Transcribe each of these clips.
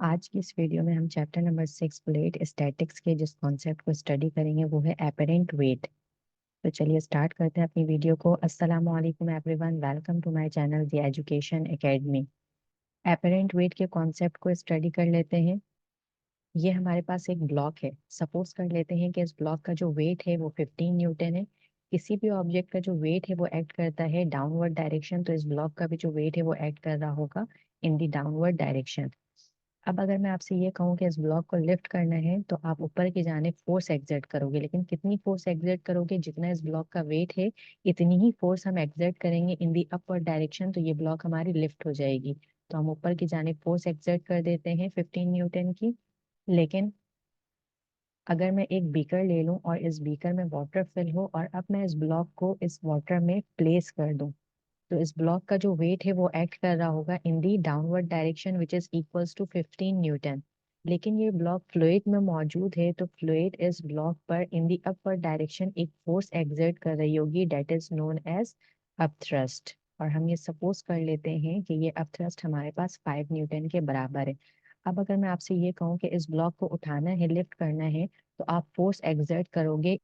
आज की इस वीडियो में हम चैप्टर नंबर 6 प्लेट स्टैटिक्स के जिस कॉन्सेप्ट को स्टडी करेंगे वो है एपरेंट वेट। तो चलिए स्टार्ट करते हैं अपनी वीडियो को। अस्सलामु अलैकुम everyone, welcome to my channel the education academy. Apparent weight के कॉन्सेप्ट को स्टडी कर लेते हैं। ये हमारे पास एक ब्लॉक है। सपोज कर लेते हैं कि इस ब्लॉक का जो वेट है वो 15 न्यूटन है। किसी भी ऑब्जेक्ट का जो वेट है वो एक्ट करता है डाउनवर्ड डायरेक्शन, तो इस ब्लॉक का भी जो वेट है वो एक्ट कर रहा होगा इन दी डाउनवर्ड डायरेक्शन। अब अगर मैं आपसे ये कहूँ कि इस ब्लॉक को लिफ्ट करना है तो आप ऊपर की जानिब फोर्स एक्सर्ट करोगे, लेकिन कितनी फोर्स एक्सर्ट करोगे? जितना इस ब्लॉक का वेट है इतनी ही फोर्स हम एक्सर्ट करेंगे इन दी अपवर्ड डायरेक्शन, तो ये ब्लॉक हमारी लिफ्ट हो जाएगी। तो हम ऊपर की जानिब फोर्स एक्सर्ट कर देते हैं 15 न्यूटन की। लेकिन अगर मैं एक बीकर ले लूं और इस बीकर में वाटर फिल हो और अब मैं इस ब्लॉक को इस वाटर में प्लेस कर दूं, तो इस ब्लॉक का जो वेट है वो एक्ट कर रहा होगा in the downward direction which is equals to 15 newton. लेकिन ये ब्लॉक फ्लूइड में मौजूद है, तो फ्लूइड इस ब्लॉक पर इन दी अपवर्ड डायरेक्शन एक फोर्स एक्सर्ट कर रही होगी, that is known as upthrust. और हम ये सपोज कर लेते हैं कि ये अपथ्रस्ट हमारे पास 5 न्यूटन के बराबर है। अब अगर मैं आपसे ये कहूँ कि इस ब्लॉक को उठाना है, लिफ्ट करना है, तो आप फोर्स एक्सर्ट करोगे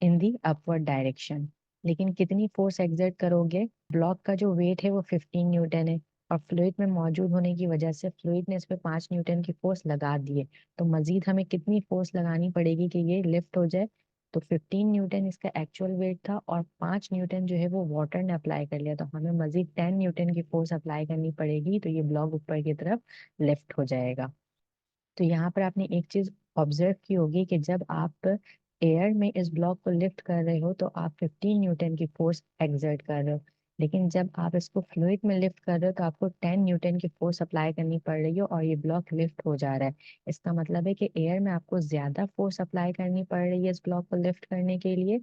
इन दी अपवर्ड डायरेक्शन। लेकिन कितनी फोर्स एक्सर्ट करोगे? ब्लॉक का जो वेट है वो 15 न्यूटन है और फ्लूइड में मौजूद होने की वजह से फ्लूइड ने इस पे 5 न्यूटन की फोर्स लगा दी है। तो मजीद हमें कितनी फोर्स लगानी पड़ेगी कि ये लिफ्ट हो जाए? तो 15 न्यूटन इसका एक्चुअल वेट था और 5 न्यूटन जो है वो वाटर ने अप्लाई कर लिया, तो हमें मजीद 10 न्यूटन की फोर्स अप्लाई करनी पड़ेगी, तो ये ब्लॉक ऊपर की तरफ लिफ्ट हो जाएगा। तो यहाँ पर आपने एक चीज ऑब्जर्व की होगी कि जब आप एयर में इस ब्लॉक को लिफ्ट कर रहे हो तो आप 15 न्यूटन की फोर्स एक्सर्ट कर रहे हो, लेकिन जब आप इसको फ्लूइड में लिफ्ट कर रहे हो तो आपको 10 न्यूटन की फोर्स अप्लाई करनी पड़ रही है और ये ब्लॉक लिफ्ट हो जा रहा है। इसका मतलब है कि एयर में आपको ज्यादा फोर्स अप्लाई करनी पड़ रही है इस ब्लॉक को लिफ्ट करने के लिए,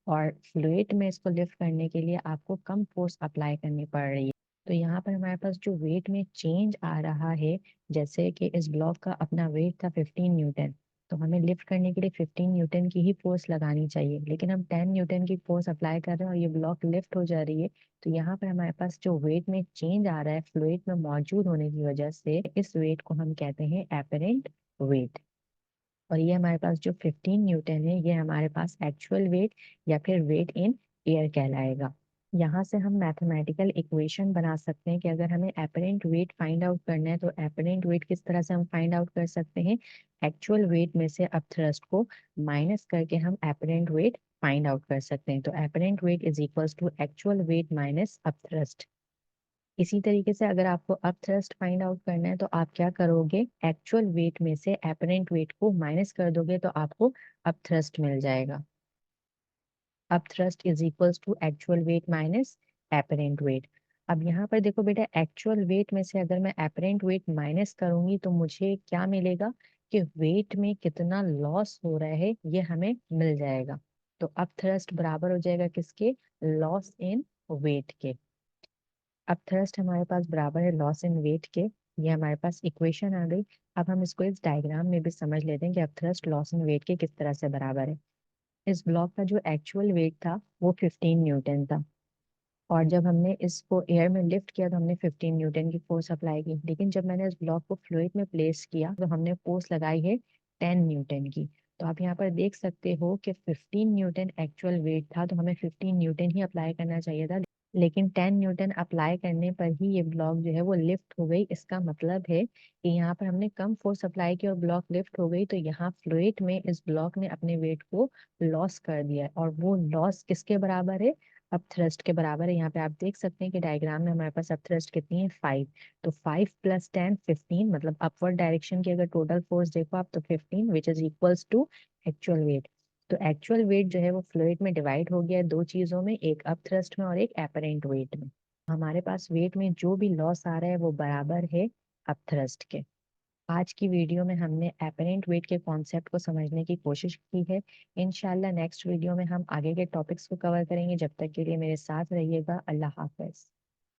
और फ्लूइड में इसको लिफ्ट करने के लिए आपको कम फोर्स अप्लाई करनी पड़ रही है। तो यहाँ पर हमारे पास जो वेट में चेंज आ रहा है, जैसे कि इस ब्लॉक का अपना वेट था 15 न्यूटन, तो हमें लिफ्ट करने के लिए 15 न्यूटन की ही फोर्स लगानी चाहिए, लेकिन हम 10 न्यूटन की फोर्स अप्लाई कर रहे हैं और ये ब्लॉक लिफ्ट हो जा रही है। तो यहाँ पर हमारे पास जो वेट में चेंज आ रहा है फ्लूइड में मौजूद होने की वजह से, इस वेट को हम कहते हैं एपरेंट वेट। और ये हमारे पास जो 15 न्यूटन है ये हमारे पास एक्चुअल वेट या फिर वेट इन एयर कहलाएगा। यहाँ से हम मैथमेटिकल इक्वेशन बना सकते हैं कि अगर हमें एपरेंट वेट फाइंड आउट करना है तो एपरेंट वेट किस तरह से हम फाइंड आउट कर सकते हैं? एक्चुअल वेट में से अपथ्रस्ट को माइनस करके हम एपरेंट वेट फाइंड आउट कर सकते हैं। तो apparent weight is equals to actual weight minus upthrust. इसी तरीके से अगर आपको अप थ्रस्ट फाइंड आउट करना है तो आप क्या करोगे? एक्चुअल वेट में से एपरेंट वेट को माइनस कर दोगे तो आपको अप थ्रस्ट मिल जाएगा। Upthrust is equals to actual weight minus apparent weight. अब यहाँ पर देखो बेटा, एक्चुअल वेट में से अगर मैं एपरेंट वेट माइनस करूंगी तो मुझे क्या मिलेगा कि वेट में कितना लॉस हो रहा है ये हमें मिल जाएगा। तो अप थ्रस्ट बराबर हो जाएगा किसके? लॉस इन वेट के। अब थ्रस्ट हमारे पास बराबर है लॉस इन वेट के। ये हमारे पास इक्वेशन आ गई। अब हम इसको इस डायग्राम में भी समझ लेते हैं कि अब थ्रस्ट लॉस इन वेट के किस तरह से बराबर है। इस ब्लॉक का जो एक्चुअल वेट था वो 15 न्यूटन था, और जब हमने इसको एयर में लिफ्ट किया तो हमने 15 न्यूटन की फोर्स अप्लाई की, लेकिन जब मैंने इस ब्लॉक को फ्लूइड में प्लेस किया तो हमने फोर्स लगाई है 10 न्यूटन की। तो आप यहाँ पर देख सकते हो कि 15 न्यूटन एक्चुअल वेट था, तो हमें 15 न्यूटन ही अप्लाई करना चाहिए था, लेकिन 10 न्यूटन अप्लाई करने पर ही ये ब्लॉक जो है वो लिफ्ट हो गई। इसका मतलब है कि यहाँ पर हमने कम फोर्स अप्लाई की और ब्लॉक लिफ्ट हो गई, तो यहाँ फ्लूइड में इस ब्लॉक ने अपने वेट को लॉस कर दिया है, और वो लॉस किसके बराबर है? अब थ्रस्ट के बराबर है। यहाँ पे आप देख सकते हैं कि डायग्राम में हमारे पास अब थ्रस्ट कितनी है? 5। तो 5 प्लस 10 15, मतलब अपवर्ड डायरेक्शन की अगर टोटल फोर्स देखो आप तो 15 which is equals to actual weight. तो एक्चुअल वेट जो है वो फ्लूइड में डिवाइड हो गया है दो चीजों में, एक अप थ्रस्ट में और एक एपरेंट वेट में। हमारे पास वेट में जो भी लॉस आ रहा है वो बराबर है अप थ्रस्ट के। आज की वीडियो में हमने एपरेंट वेट के कॉन्सेप्ट को समझने की कोशिश की है। इंशाल्लाह नेक्स्ट वीडियो में हम आगे के टॉपिक्स को कवर करेंगे। जब तक के लिए मेरे साथ रहिएगा। अल्लाह हाफिज।